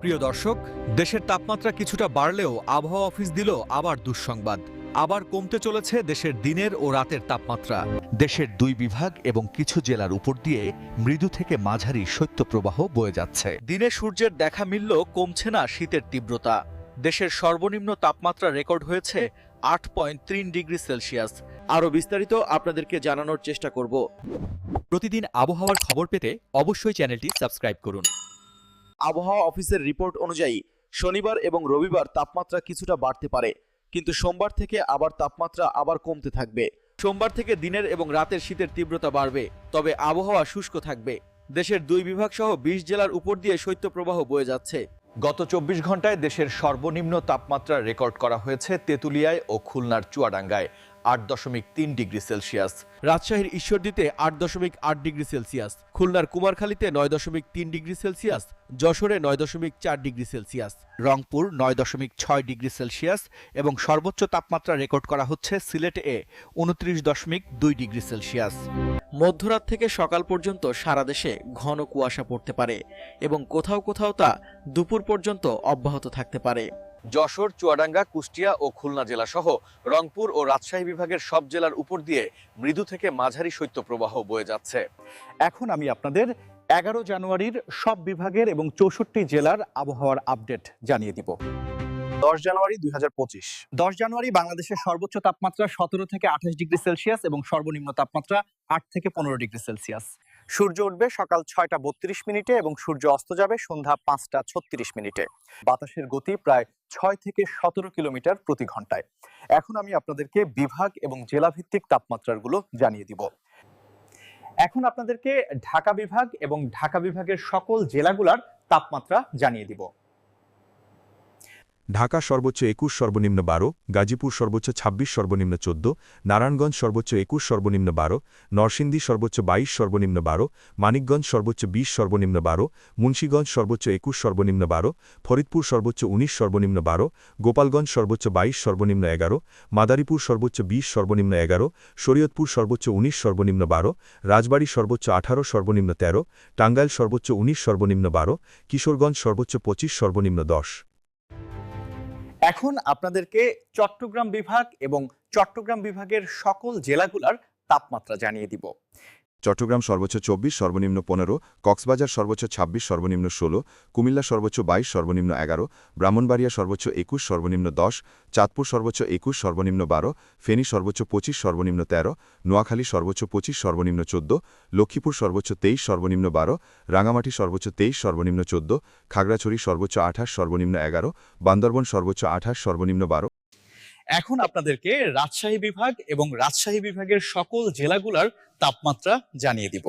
প্রিয় দর্শক, দেশের তাপমাত্রা কিছুটা বাড়লেও আবহাওয়া অফিস দিল আবার দুঃসংবাদ। আবার কমতে চলেছে দেশের দিনের ও রাতের তাপমাত্রা। দেশের 2 বিভাগ এবং কিছু জেলার উপর দিয়ে মৃদু থেকে মাঝারি শৈত্যপ্রবাহ বয়ে যাচ্ছে। দিনে সূর্যের দেখা মিললেও কমছে না শীতের তীব্রতা। দেশের সর্বনিম্ন তাপমাত্রা রেকর্ড হয়েছে 8.3 ডিগ্রি সেলসিয়াস। আরও বিস্তারিত আপনাদেরকে জানানোর চেষ্টা করব। প্রতিদিন আবহাওয়ার খবর পেতে অবশ্যই চ্যানেলটি সাবস্ক্রাইব করুন। আবহাওয়া অফিসের রিপোর্ট অনুযায়ী শনিবার এবং রবিবার তাপমাত্রা কিছুটা বাড়তে পারে, কিন্তু সোমবার থেকে আবার তাপমাত্রা আবার কমতে থাকবে। সোমবার থেকে দিনের এবং রাতের শীতের তীব্রতা বাড়বে, তবে আবহাওয়া শুষ্ক থাকবে। দেশের 2 বিভাগ সহ 20 জেলার উপর দিয়ে শৈত্যপ্রবাহ বয়ে যাচ্ছে। গত 24 ঘন্টায় দেশের সর্বনিম্ন তাপমাত্রা রেকর্ড করা হয়েছে তেঁতুলিয়ায় ও খুলনার চুয়াডাঙ্গায় 8.3 ডিগ্রি সেলসিয়াস। রাজশাহীর ঈশ্বরদীতে 8.8 ডিগ্রি সেলসিয়াস, খুলনার কুমারখালীতে 9.3 ডিগ্রি সেলসিয়াস, যশোরে 9.4 degree Celsius, Rangpur 9.6 degree Celsius এবং সর্বোচ্চ তাপমাত্রা রেকর্ড করা হচ্ছে সিলেটে 29.2 ডিগ্রি সেলসিয়াস। মধ্যরাত থেকে সকাল পর্যন্ত সারা দেশে ঘন কুয়াশা পড়তে পারে এবং কোথাও কোথাও তা দুপুর পর্যন্ত অব্যাহত থাকতে পারে। যশোর, চুয়াডাঙ্গা, কুষ্টিয়া ও খুলনা জেলা সহ রংপুর ও রাজশাহী বিভাগের সব জেলার উপর দিয়ে মৃদু থেকে মাঝারি শৈত্যপ্রবাহ বয়ে যাচ্ছে। এখন আমি আপনাদের 11 জানুয়ারির সব বিভাগের এবং 64 জেলার আবহাওয়ার আপডেট জানিয়ে দিব। 10 জানুয়ারি 2025। 10 জানুয়ারি বাংলাদেশের সর্বোচ্চ তাপমাত্রা 17 থেকে 28 ডিগ্রি সেলসিয়াস এবং সর্বনিম্ন তাপমাত্রা 8 থেকে 15 ডিগ্রি সেলসিয়াস। সূর্য উঠবে সকাল 6টা 32 মিনিটে এবং সূর্য অস্ত যাবে সন্ধ্যা 5টা 36 মিনিটে। বাতাসের গতি প্রায় 6 থেকে 17 কিলোমিটার প্রতি ঘন্টায়। এখন আমি আপনাদেরকে বিভাগ এবং জেলাভিত্তিক তাপমাত্রাগুলো জানিয়ে দিব। এখন আপনাদেরকে ঢাকা বিভাগ এবং ঢাকা বিভাগের সকল জেলাগুলোর তাপমাত্রা জানিয়ে দিব। ঢাকা সর্বোচ্চ 21 সর্বনিম্ন 12, গাজীপুর সর্বোচ্চ 26 সর্বনিম্ন 14, নারায়ণগঞ্জ সর্বোচ্চ 21 সর্বনিম্ন 12, নরসিংদী সর্বোচ্চ 22 সর্বনিম্ন 12, মানিকগঞ্জ সর্বোচ্চ 20 সর্বনিম্ন 12, মুন্সিগঞ্জ সর্বোচ্চ 21 সর্বনিম্ন 12, ফরিদপুর সর্বোচ্চ 19 সর্বনিম্ন 12, গোপালগঞ্জ সর্বোচ্চ 22 সর্বনিম্ন 11, মাদারীপুর সর্বোচ্চ 20 সর্বনিম্ন 11, শরীয়তপুর সর্বোচ্চ 19 সর্বনিম্ন 12, রাজবাড়ী সর্বোচ্চ 18 সর্বনিম্ন 13, টাঙ্গাইল সর্বোচ্চ 19 সর্বনিম্ন 12, কিশোরগঞ্জ সর্বোচ্চ 25 সর্বনিম্ন 10। এখন আপনাদেরকে চট্টগ্রাম বিভাগ এবং চট্টগ্রাম বিভাগের সকল জেলাগুলোর তাপমাত্রা জানিয়ে দিব। চট্টগ্রাম সর্বোচ্চ 24 সর্বনিম্ন 15, কক্সবাজার সর্বোচ্চ 26 সর্বনিম্ন 16, কুমিল্লা সর্বোচ্চ 22 সর্বনিম্ন 11, ব্রাহ্মণবাড়িয়া সর্বোচ্চ 21 সর্বনিম্ন 10, চাঁদপুর সর্বোচ্চ 21 সর্বনিম্ন 12, ফেনী সর্বোচ্চ 25 সর্বনিম্ন 13, নোয়াখালী সর্বোচ্চ 25 সর্বনিম্ন 14, লক্ষ্মীপুর সর্বোচ্চ 23 সর্বনিম্ন 12, রাঙামাটি সর্বোচ্চ 23 সর্বনিম্ন 14, খাগড়াছড়ি সর্বোচ্চ 28 সর্বনিম্ন 11, বান্দরবন সর্বোচ্চ 28 সর্বনিম্ন 12। এখন আপনাদেরকে রাজশাহী বিভাগ এবং রাজশাহী বিভাগের সকল জেলাগুলোর তাপমাত্রা জানিয়ে দিব।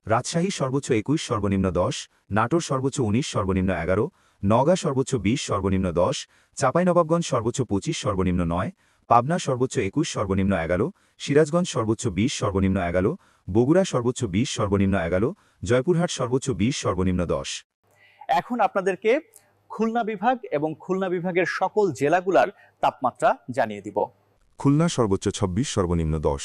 রাজশাহী সর্বোচ্চ 21 সর্বনিম্ন 10, নাটোর সর্বোচ্চ 19 সর্বনিম্ন 11, নওগাঁ সর্বোচ্চ 20 সর্বনিম্ন 10, চাঁপাইনবাবগঞ্জ সর্বোচ্চ 25 সর্বনিম্ন 9, পাবনা সর্বোচ্চ 21 সর্বনিম্ন 11, সিরাজগঞ্জ সর্বোচ্চ 20 সর্বনিম্ন 11, বগুড়া সর্বোচ্চ 20 সর্বনিম্ন 11, জয়পুরহাট সর্বোচ্চ 20 সর্বনিম্ন 10। এখন আপনাদেরকে খুলনা বিভাগ এবং খুলনা বিভাগের সকল জেলাগুলোর তাপমাত্রা জানিয়ে দিব। খুলনা সর্বোচ্চ 26 সর্বনিম্ন 10,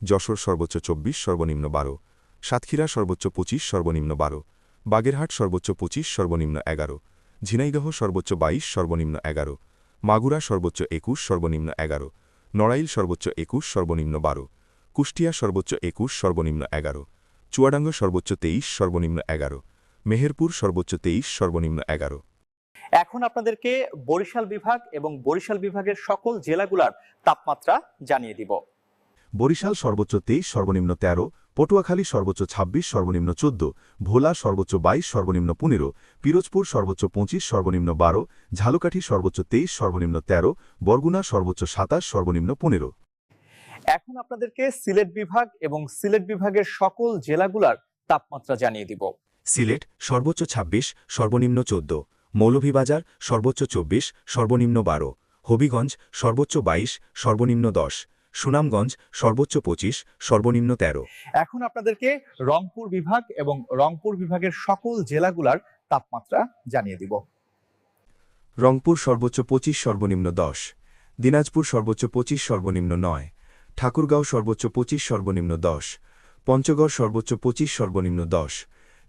যশোর সর্বোচ্চ 24 সর্বনিম্ন 12, সাতক্ষীরা সর্বোচ্চ 25 সর্বনিম্ন 12, বাগেরহাট সর্বোচ্চ 25 সর্বনিম্ন 11, ঝিনাইদহ সর্বোচ্চ 22 সর্বনিম্ন 11, মাগুরা সর্বোচ্চ 21 সর্বনিম্ন 11, নড়াইল সর্বোচ্চ 21 সর্বনিম্ন 12, কুষ্টিয়া সর্বোচ্চ 21 সর্বনিম্ন 11, চুয়াডাঙ্গা সর্বোচ্চ 23 সর্বনিম্ন 11, মেহেরপুর সর্বোচ্চ 23 সর্বনিম্ন 11। এখন আপনাদেরকে বরিশাল বিভাগ এবং বরিশাল বিভাগের সকল জেলাগুলোর তাপমাত্রা জানিয়ে দিব। বরিশাল সর্বোচ্চ 23 সর্বনিম্ন 13, পটুয়াখালী সর্বোচ্চ 26 সর্বনিম্ন 14, ভোলা সর্বোচ্চ 22 সর্বনিম্ন 15, পিরোজপুর সর্বোচ্চ 25 সর্বনিম্ন 12, ঝালকাঠি সর্বোচ্চ 23 সর্বনিম্ন 13, বরগুনা সর্বোচ্চ 27 সর্বনিম্ন 15। এখন আপনাদেরকে সিলেট বিভাগ এবং সিলেট বিভাগের সকল জেলাগুলোর তাপমাত্রা জানিয়ে দিব। সিলেট সর্বোচ্চ 26 সর্বনিম্ন 14, মৌলভীবাজার সর্বোচ্চ 24 সর্বনিম্ন 12, হবিগঞ্জ সর্বোচ্চ 22 সর্বনিম্ন 10, সুনামগঞ্জ সর্বোচ্চ 25 সর্বনিম্ন 13। এখন আপনাদেরকে রংপুর বিভাগ এবং রংপুর বিভাগের সকল জেলাগুলোর তাপমাত্রা জানিয়ে দিব। রংপুর সর্বোচ্চ 25 সর্বনিম্ন 10, দিনাজপুর সর্বোচ্চ 25 সর্বনিম্ন 9, ঠাকুরগাঁও সর্বোচ্চ 25 সর্বনিম্ন 10, পঞ্চগড় সর্বোচ্চ 25 সর্বনিম্ন 10,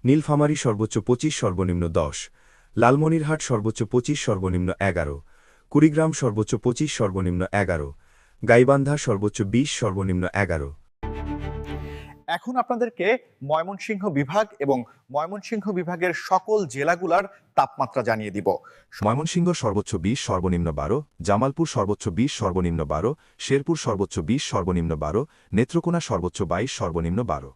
নীলফামারী সর্বোচ্চ 25 সর্বনিম্ন 10, লালমনিরহাট সর্বোচ্চ 25 সর্বনিম্ন 11, কুড়িগ্রাম সর্বোচ্চ 25 সর্বনিম্ন 11, গাইবান্ধা সর্বোচ্চ 20 সর্বনিম্ন 11। এখন আপনাদেরকে ময়মনসিংহ বিভাগ এবং ময়মনসিংহ বিভাগের সকল জেলাগুলোর তাপমাত্রা জানিয়ে দিব। ময়মনসিংহ সর্বোচ্চ 20 সর্বনিম্ন 12, জামালপুর সর্বোচ্চ 20 সর্বনিম্ন 12, শেরপুর সর্বোচ্চ 20 সর্বনিম্ন 12, নেত্রকোনা সর্বোচ্চ 22 সর্বনিম্ন 12।